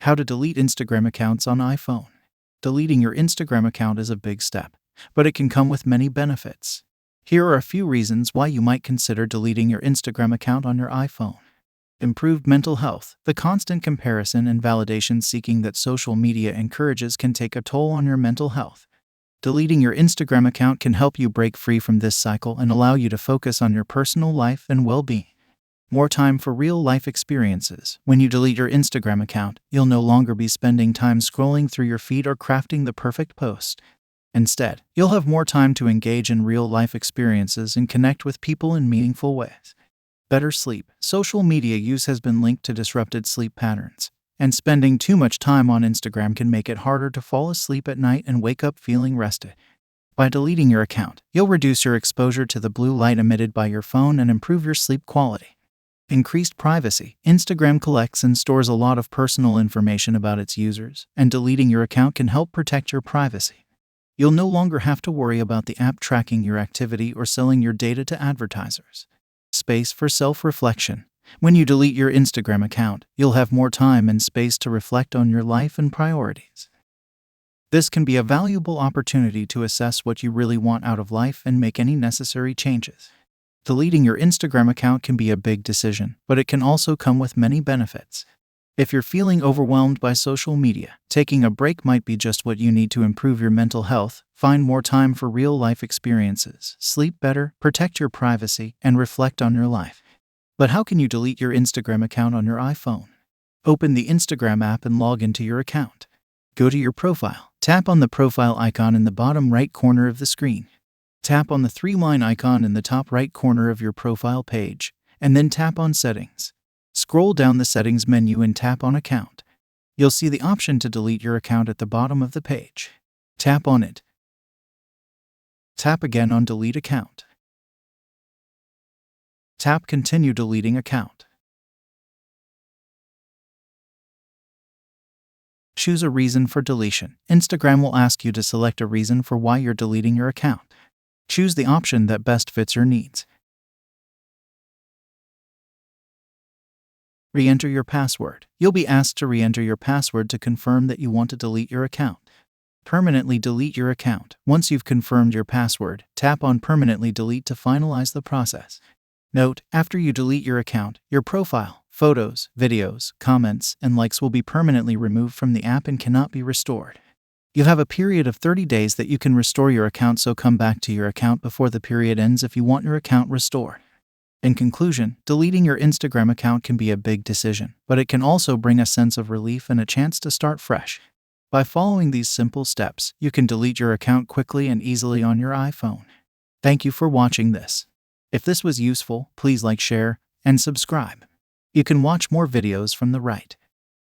How to delete Instagram accounts on iPhone. Deleting your Instagram account is a big step, but it can come with many benefits. Here are a few reasons why you might consider deleting your Instagram account on your iPhone. Improved mental health. The constant comparison and validation seeking that social media encourages can take a toll on your mental health. Deleting your Instagram account can help you break free from this cycle and allow you to focus on your personal life and well-being. More time for real-life experiences. When you delete your Instagram account, you'll no longer be spending time scrolling through your feed or crafting the perfect post. Instead, you'll have more time to engage in real-life experiences and connect with people in meaningful ways. Better sleep. Social media use has been linked to disrupted sleep patterns, and spending too much time on Instagram can make it harder to fall asleep at night and wake up feeling rested. By deleting your account, you'll reduce your exposure to the blue light emitted by your phone and improve your sleep quality. Increased privacy. Instagram collects and stores a lot of personal information about its users, and deleting your account can help protect your privacy. You'll no longer have to worry about the app tracking your activity or selling your data to advertisers. Space for self-reflection. When you delete your Instagram account, you'll have more time and space to reflect on your life and priorities. This can be a valuable opportunity to assess what you really want out of life and make any necessary changes. Deleting your Instagram account can be a big decision, but it can also come with many benefits. If you're feeling overwhelmed by social media, taking a break might be just what you need to improve your mental health, find more time for real-life experiences, sleep better, protect your privacy, and reflect on your life. But how can you delete your Instagram account on your iPhone? Open the Instagram app and log into your account. Go to your profile. Tap on the profile icon in the bottom right corner of the screen. Tap on the three-line icon in the top right corner of your profile page, and then tap on Settings. Scroll down the Settings menu and tap on Account. You'll see the option to delete your account at the bottom of the page. Tap on it. Tap again on Delete Account. Tap Continue deleting account. Choose a reason for deletion. Instagram will ask you to select a reason for why you're deleting your account. Choose the option that best fits your needs. Re-enter your password. You'll be asked to re-enter your password to confirm that you want to delete your account. Permanently delete your account. Once you've confirmed your password, tap on Permanently Delete to finalize the process. Note, after you delete your account, your profile, photos, videos, comments, and likes will be permanently removed from the app and cannot be restored. You have a period of 30 days that you can restore your account, so come back to your account before the period ends if you want your account restored. In conclusion, deleting your Instagram account can be a big decision, but it can also bring a sense of relief and a chance to start fresh. By following these simple steps, you can delete your account quickly and easily on your iPhone. Thank you for watching this. If this was useful, please like, share, and subscribe. You can watch more videos from the right.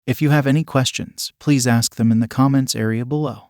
If you have any questions, please ask them in the comments area below.